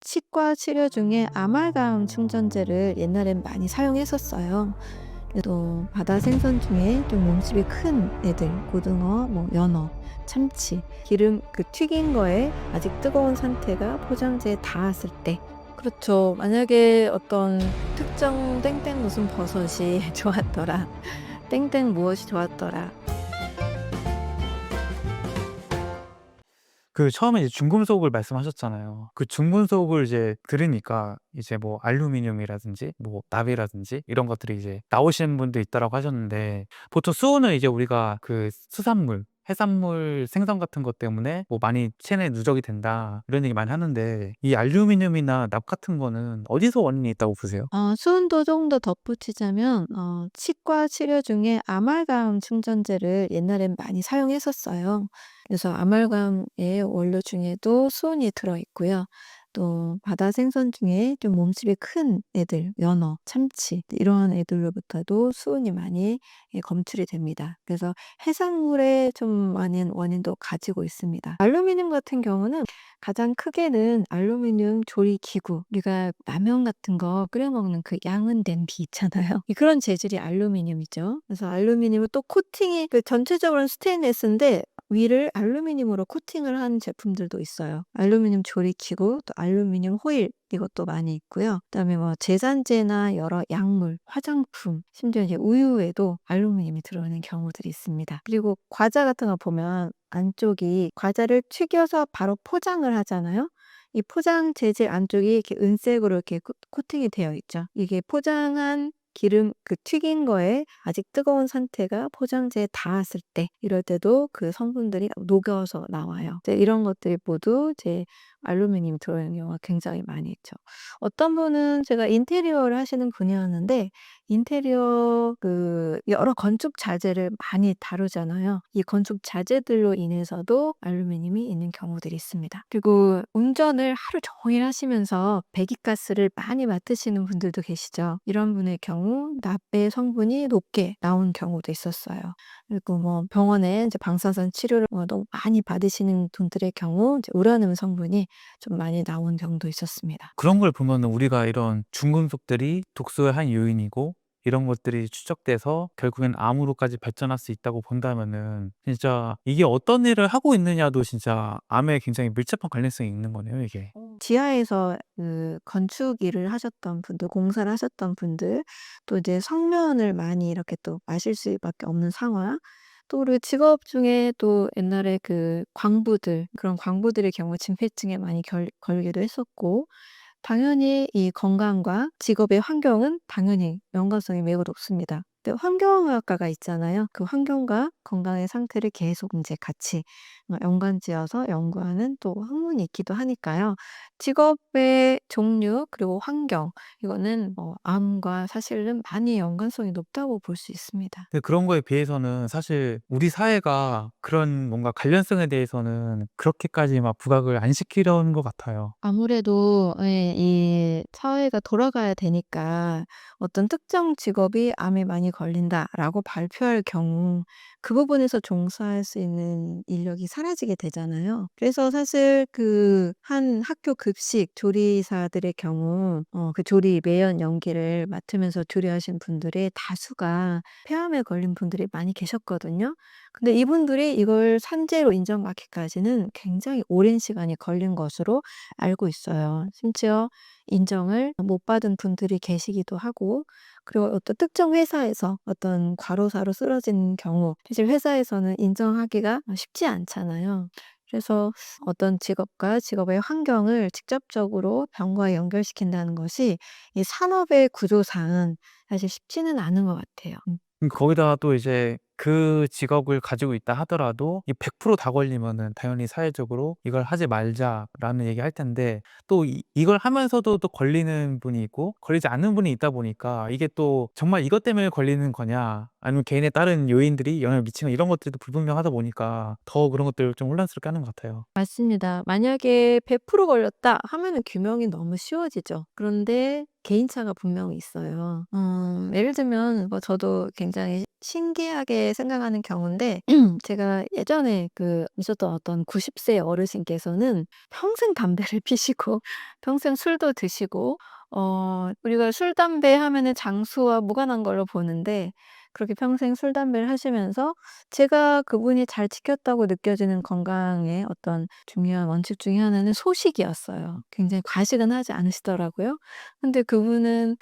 치과 치료 중에 아말감 충전제를 옛날엔 많이 사용했었어요. 또 바다 생선 중에 좀 몸집이 큰 애들, 고등어, 연어, 참치, 기름 튀긴 거에 아직 뜨거운 상태가 포장재에 닿았을 때. 그렇죠. 만약에 어떤 특정 땡땡 무슨 버섯이 좋았더라. 땡땡 무엇이 좋았더라. 처음에 이제 중금속을 말씀하셨잖아요. 중금속을 이제 들으니까 이제 뭐 알루미늄이라든지 뭐 납이라든지 이런 것들이 이제 나오시는 분도 있다라고 하셨는데, 보통 수은은 이제 우리가 수산물, 해산물 생선 같은 것 때문에 뭐 많이 체내에 누적이 된다 이런 얘기 많이 하는데, 이 알루미늄이나 납 같은 거는 어디서 원인이 있다고 보세요? 수은도 조금 더 덧붙이자면 치과 치료 중에 아말감 충전제를 옛날엔 많이 사용했었어요. 그래서 아말감의 원료 중에도 수은이 들어있고요. 또 바다 생선 중에 좀 몸집이 큰 애들, 연어, 참치 이러한 애들로부터도 수은이 많이 검출이 됩니다. 그래서 해산물에 좀 많은 원인도 가지고 있습니다. 알루미늄 같은 경우는 가장 크게는 알루미늄 조리 기구, 우리가 라면 같은 거 끓여 먹는 그 양은 냄비 있잖아요. 그런 재질이 알루미늄이죠. 그래서 알루미늄을 또 코팅이 전체적으로는 스테인리스인데 위를 알루미늄으로 코팅을 한 제품들도 있어요. 알루미늄 조리 기구, 또 알루미늄 호일 이것도 많이 있고요. 그다음에 제산제나 여러 약물, 화장품, 심지어 이제 우유에도 알루미늄이 들어있는 경우들이 있습니다. 그리고 과자 같은 거 보면 안쪽이 과자를 튀겨서 바로 포장을 하잖아요. 이 포장 재질 안쪽이 이렇게 은색으로 이렇게 코팅이 되어 있죠. 이게 포장한 기름 튀긴 거에 아직 뜨거운 상태가 포장재에 닿았을 때, 이럴 때도 그 성분들이 녹여서 나와요. 이제 이런 것들이 모두 이제 알루미늄이 들어있는 경우가 굉장히 많이 있죠. 어떤 분은, 제가 인테리어를 하시는 분이었는데 인테리어 여러 건축 자재를 많이 다루잖아요. 이 건축 자재들로 인해서도 알루미늄이 있는 경우들이 있습니다. 그리고 운전을 하루 종일 하시면서 배기가스를 많이 맡으시는 분들도 계시죠. 이런 분의 경우 납의 성분이 높게 나온 경우도 있었어요. 그리고 병원에 이제 방사선 치료를 너무 많이 받으시는 분들의 경우 이제 우라늄 성분이 좀 많이 나온 경우도 있었습니다. 그런 걸 보면은 우리가 이런 중금속들이 독소의 한 요인이고, 이런 것들이 추적돼서 결국엔 암으로까지 발전할 수 있다고 본다면은, 진짜 이게 어떤 일을 하고 있느냐도 진짜 암에 굉장히 밀접한 관련성이 있는 거네요, 이게. 지하에서 건축 일을 하셨던 분들, 공사를 하셨던 분들, 또 이제 성면을 많이 이렇게 또 마실 수밖에 없는 상황, 또 그리고 직업 중에 또 옛날에 광부들, 그런 광부들의 경우 진폐증에 많이 걸기도 했었고, 당연히 이 건강과 직업의 환경은 당연히 연관성이 매우 높습니다. 근데 환경학과가 있잖아요. 그 환경과 건강의 상태를 계속 이제 같이 연관지어서 연구하는 또 학문이 있기도 하니까요. 직업의 종류 그리고 환경, 이거는 암과 사실은 많이 연관성이 높다고 볼 수 있습니다. 근데 그런 거에 비해서는 사실 우리 사회가 그런 뭔가 관련성에 대해서는 그렇게까지 막 부각을 안 시키려는 것 같아요. 아무래도 이 사회가 돌아가야 되니까 어떤 특정 직업이 "암에 많이 걸린다."라고 발표할 경우 그 부분에서 종사할 수 있는 인력이 사라지게 되잖아요. 그래서 사실 한 학교 급식 조리사들의 경우 조리 매연 연기를 맡으면서 조리하신 분들의 다수가 폐암에 걸린 분들이 많이 계셨거든요. 근데 이분들이 이걸 산재로 인정받기까지는 굉장히 오랜 시간이 걸린 것으로 알고 있어요. 심지어 인정을 못 받은 분들이 계시기도 하고, 그리고 어떤 특정 회사에서 어떤 과로사로 쓰러진 경우 사실 회사에서는 인정하기가 쉽지 않잖아요. 그래서 어떤 직업과 직업의 환경을 직접적으로 병과 연결시킨다는 것이 이 산업의 구조상은 사실 쉽지는 않은 것 같아요. 거기다가 또 이제 그 직업을 가지고 있다 하더라도 이 100%다 걸리면은 당연히 사회적으로 "이걸 하지 말자."라는 얘기할 텐데, 또 이걸 하면서도 또 걸리는 분이 있고 걸리지 않는 분이 있다 보니까, 이게 또 정말 이것 때문에 걸리는 거냐 아니면 개인의 다른 요인들이 영향을 미치는, 이런 것들도 불분명하다 보니까 더 그런 것들을 좀 혼란스럽게 하는 것 같아요. 맞습니다. 만약에 100% 걸렸다 하면은 규명이 너무 쉬워지죠. 그런데 개인차가 분명히 있어요. 예를 들면 뭐 저도 굉장히 신기하게 생각하는 경우인데 제가 예전에 있었던 어떤 90세 어르신께서는 평생 담배를 피시고 평생 술도 드시고 우리가 술 담배 하면은 장수와 무관한 걸로 보는데 그렇게 평생 술 담배를 하시면서 제가 그분이 잘 지켰다고 느껴지는 건강의 어떤 중요한 원칙 중에 하나는 소식이었어요. 굉장히 과식은 하지 않으시더라고요. 근데 그분은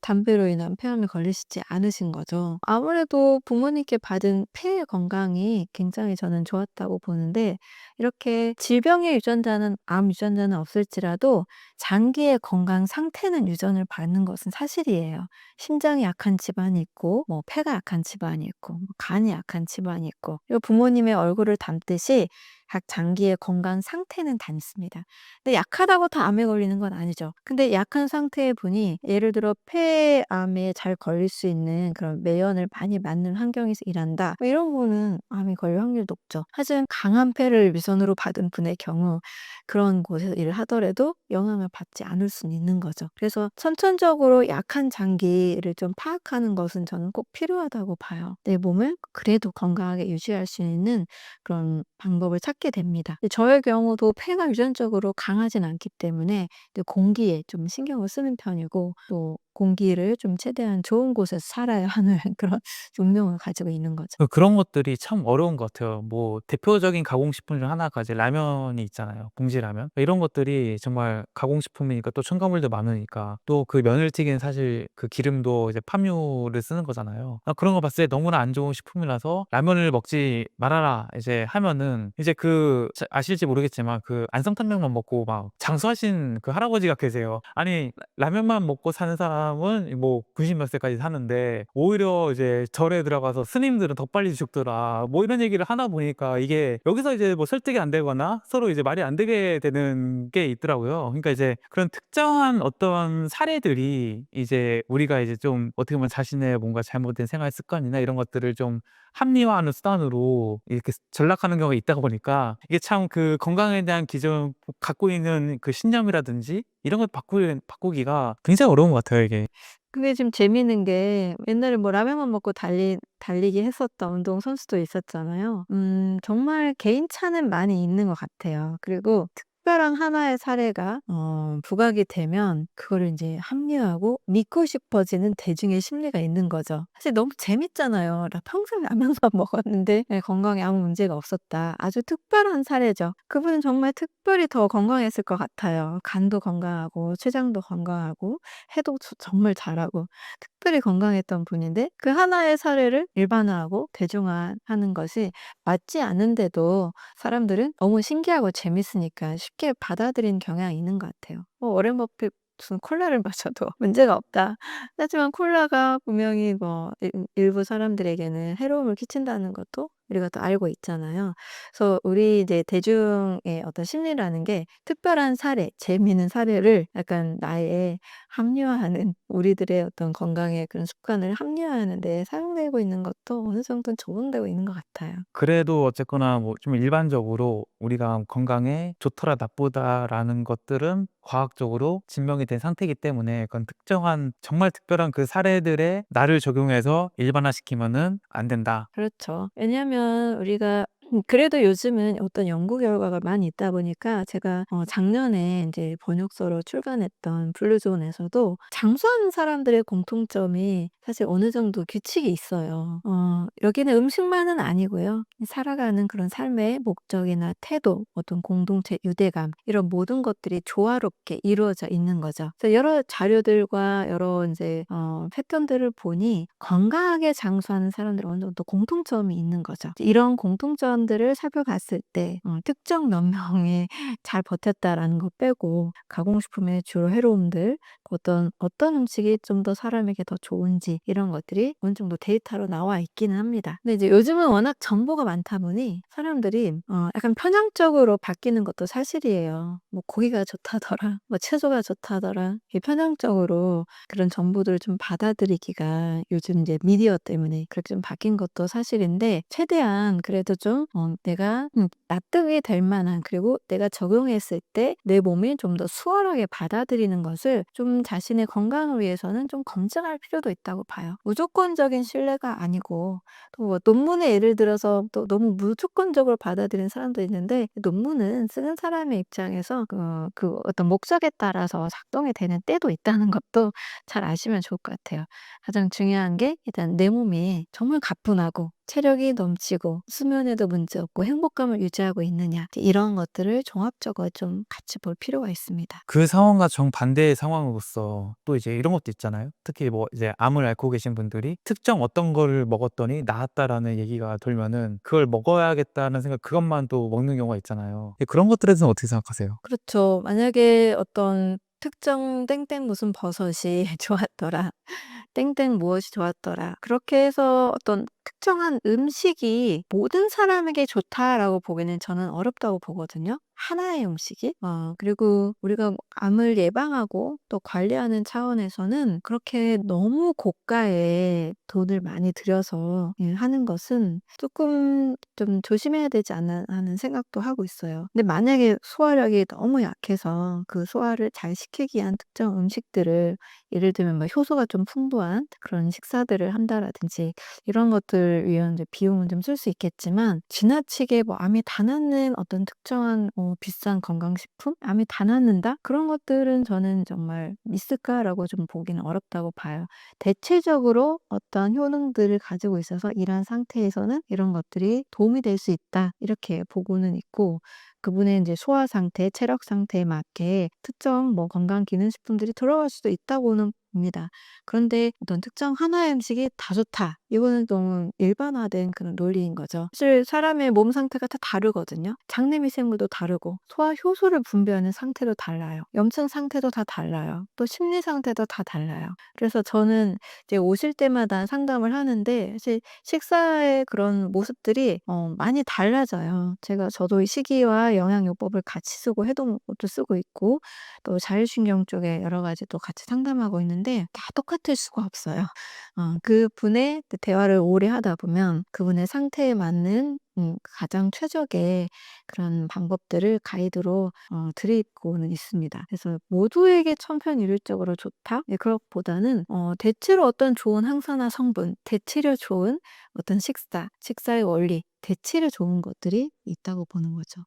담배로 인한 폐암에 걸리시지 않으신 거죠. 아무래도 부모님께 받은 폐 건강이 굉장히 저는 좋았다고 보는데 이렇게 질병의 유전자는 암 유전자는 없을지라도 장기의 건강 상태는 유전을 받는 것은 사실이에요. 심장이 약한 집안이 있고 뭐 폐가 약한 집안이 있고 뭐 간이 약한 집안이 있고 그리고 부모님의 얼굴을 닮듯이 각 장기의 건강 상태는 닮습니다. 근데 약하다고 다 암에 걸리는 건 아니죠. 근데 약한 상태의 분이 예를 들어 폐암에 잘 걸릴 수 있는 그런 매연을 많이 맞는 환경에서 일한다. 뭐 이런 분은 암에 걸릴 확률이 높죠. 하지만 강한 폐를 유전으로 받은 분의 경우 그런 곳에서 일을 하더라도 영향을 받지 않을 수는 있는 거죠. 그래서 선천적으로 약한 장기를 좀 파악하는 것은 저는 꼭 필요하다고 봐요. 내 몸을 그래도 건강하게 유지할 수 있는 그런 방법을 찾게 됩니다. 근데 저의 경우도 폐가 유전적으로 강하진 않기 때문에 공기에 좀 신경을 쓰는 편이고 또 공기를 좀 최대한 좋은 곳에서 살아야 하는 그런 운명을 가지고 있는 거죠. 그런 것들이 참 어려운 것 같아요. 뭐 대표적인 가공식품 중 하나가 이제 라면이 있잖아요. 봉지라면. 이런 것들이 정말 가공식품이니까 또 첨가물도 많으니까 또 그 면을 튀긴 사실 그 기름도 이제 팜유를 쓰는 거잖아요. 그런 거 봤을 때 너무나 안 좋은 식품이라서 "라면을 먹지 말아라." 이제 하면은 이제 아실지 모르겠지만 그 안성탕면만 먹고 막 장수하신 그 할아버지가 계세요. 아니 라면만 먹고 사는 사람은 뭐 90몇 세까지 사는데 오히려 이제 절에 들어가서 "스님들은 더 빨리 죽더라." 뭐 이런 얘기를 하나 보니까 이게 여기서 이제 뭐 설득이 안 되거나 서로 이제 말이 안 되게 되는 게 있더라고요. 그러니까 이제 그런 특정한 어떤 사례들이 이제 우리가 이제 좀 어떻게 보면 자신의 뭔가 잘못된 생활 습관이나 이런 것들을 좀 합리화하는 수단으로 이렇게 전락하는 경우가 있다 보니까 이게 참 그 건강에 대한 기존 갖고 있는 그 신념이라든지 이런 걸 바꾸기가 굉장히 어려운 것 같아요, 이게. 근데 좀 재미있는 게 옛날에 뭐 라면만 먹고 달리기 했었던 운동 선수도 있었잖아요. 정말 개인차는 많이 있는 것 같아요. 그리고 특별한 하나의 사례가 부각이 되면 그거를 인제 합리화하고 믿고 싶어지는 대중의 심리가 있는 거죠. 사실 너무 재밌잖아요. '나 평생 라면만 먹었는데 예 건강에 아무 문제가 없었다.' 아주 특별한 사례죠. 그분은 정말 특별히 더 건강했을 것 같아요. 간도 건강하고 췌장도 건강하고 해도 정말 잘하고 특별히 건강했던 분인데 그 하나의 사례를 일반화하고 대중화하는 것이 맞지 않은데도 사람들은 너무 신기하고 재밌으니까 쉽게 받아들이는 경향이 있는 것 같아요. 워렌 버핏 무슨 "콜라를 마셔도 문제가 없다." 하지만 콜라가 분명히 뭐 일부 사람들에게는 해로움을 끼친다는 것도 우리가 또 알고 있잖아요. 그래서 우리 이제 대중의 어떤 심리라는 게 특별한 사례, 재미있는 사례를 약간 나의 합리화하는 우리들의 어떤 건강의 그런 습관을 합리화하는 데 사용되고 있는 것도 어느 정도는 적용되고 있는 것 같아요. 그래도 어쨌거나 뭐 좀 일반적으로 우리가 건강에 좋더라 나쁘다라는 것들은 과학적으로 증명이 된 상태이기 때문에 그건 특정한 정말 특별한 그 사례들에 나를 적용해서 일반화시키면은 안 된다. 그렇죠. 왜냐하면 우리가 그래도 요즘은 어떤 연구 결과가 많이 있다 보니까 제가 작년에 이제 번역서로 출간했던 블루존에서도 장수하는 사람들의 공통점이 사실 어느 정도 규칙이 있어요. 여기는 음식만은 아니고요. 살아가는 그런 삶의 목적이나 태도, 어떤 공동체 유대감 이런 모든 것들이 조화롭게 이루어져 있는 거죠. 그래서 여러 자료들과 여러 이제 패턴들을 보니 건강하게 장수하는 사람들은 어느 정도 공통점이 있는 거죠. 이런 공통점들을 살펴봤을 때 특정 몇 명이 잘 버텼다라는 거 빼고 가공식품의 주로 해로움들 어떤 음식이 좀 더 사람에게 더 좋은지 이런 것들이 어느 정도 데이터로 나와 있기는 합니다. 근데 이제 요즘은 워낙 정보가 많다 보니 사람들이 약간 편향적으로 바뀌는 것도 사실이에요. 뭐 고기가 좋다더라, 뭐 채소가 좋다더라, 이 편향적으로 그런 정보들을 좀 받아들이기가 요즘 이제 미디어 때문에 그렇게 좀 바뀐 것도 사실인데 최대한 그래도 좀 내가 납득이 될 만한, 그리고 내가 적용했을 때 내 몸이 좀 더 수월하게 받아들이는 것을 좀 자신의 건강을 위해서는 좀 검증할 필요도 있다고 봐요. 무조건적인 신뢰가 아니고, 또 뭐 논문에 예를 들어서 또 너무 무조건적으로 받아들이는 사람도 있는데, 논문은 쓰는 사람의 입장에서 그 어떤 목적에 따라서 작동이 되는 때도 있다는 것도 잘 아시면 좋을 것 같아요. 가장 중요한 게 일단 내 몸이 정말 가뿐하고 체력이 넘치고 수면에도 문제 없고 행복감을 유지하고 있느냐, 이런 것들을 종합적으로 좀 같이 볼 필요가 있습니다. 그 상황과 정반대의 상황으로서 또 이제 이런 것도 있잖아요. 특히 뭐 이제 암을 앓고 계신 분들이 특정 어떤 거를 먹었더니 나았다라는 얘기가 돌면은 그걸 먹어야겠다는 생각, 그것만 또 먹는 경우가 있잖아요. 그런 것들에 대해서는 어떻게 생각하세요? 그렇죠. 만약에 어떤 특정 땡땡 무슨 버섯이 좋았더라, 땡땡 무엇이 좋았더라, 그렇게 해서 어떤 특정한 음식이 모든 사람에게 좋다라고 보기는 저는 어렵다고 보거든요. 하나의 음식이. 그리고 우리가 뭐 암을 예방하고 또 관리하는 차원에서는 그렇게 너무 고가의 돈을 많이 들여서 하는 것은 조금 좀 조심해야 되지 않나 하는 생각도 하고 있어요. 근데 만약에 소화력이 너무 약해서 그 소화를 잘 시키기 위한 특정 음식들을, 예를 들면 뭐 효소가 좀 풍부한 그런 식사들을 한다라든지, 이런 것들 위한 이제 비용은 좀 쓸 수 있겠지만, 지나치게 뭐 암이 다 낫는 어떤 특정한 비싼 건강식품? 암이 다 낫는다? 그런 것들은 저는 정말 있을까라고 좀 보기는 어렵다고 봐요. 대체적으로 어떤 효능들을 가지고 있어서 이러한 상태에서는 이런 것들이 도움이 될 수 있다, 이렇게 보고는 있고, 그분의 이제 소화 상태, 체력 상태에 맞게 특정 뭐 건강 기능 식품들이 들어갈 수도 있다고는 봅니다. 그런데 어떤 특정 하나의 음식이 다 좋다, 이거는 너무 일반화된 그런 논리인 거죠. 사실 사람의 몸 상태가 다 다르거든요. 장내 미생물도 다르고 소화 효소를 분비하는 상태도 달라요. 염증 상태도 다 달라요. 또 심리 상태도 다 달라요. 그래서 저는 이제 오실 때마다 상담을 하는데, 사실 식사의 그런 모습들이 많이 달라져요. 저도 이 식이와 영양요법을 같이 쓰고 해동법도 쓰고 있고, 또 자율신경 쪽에 여러 가지 또 같이 상담하고 있는데 다 똑같을 수가 없어요. 그분의 대화를 오래 하다 보면 그분의 상태에 맞는 가장 최적의 그런 방법들을 가이드로 드리고는 있습니다. 그래서 모두에게 천편일률적으로 좋다? 예, 그것보다는 대체로 어떤 좋은 항산화 성분, 대체로 좋은 어떤 식사의 원리, 대체로 좋은 것들이 있다고 보는 거죠.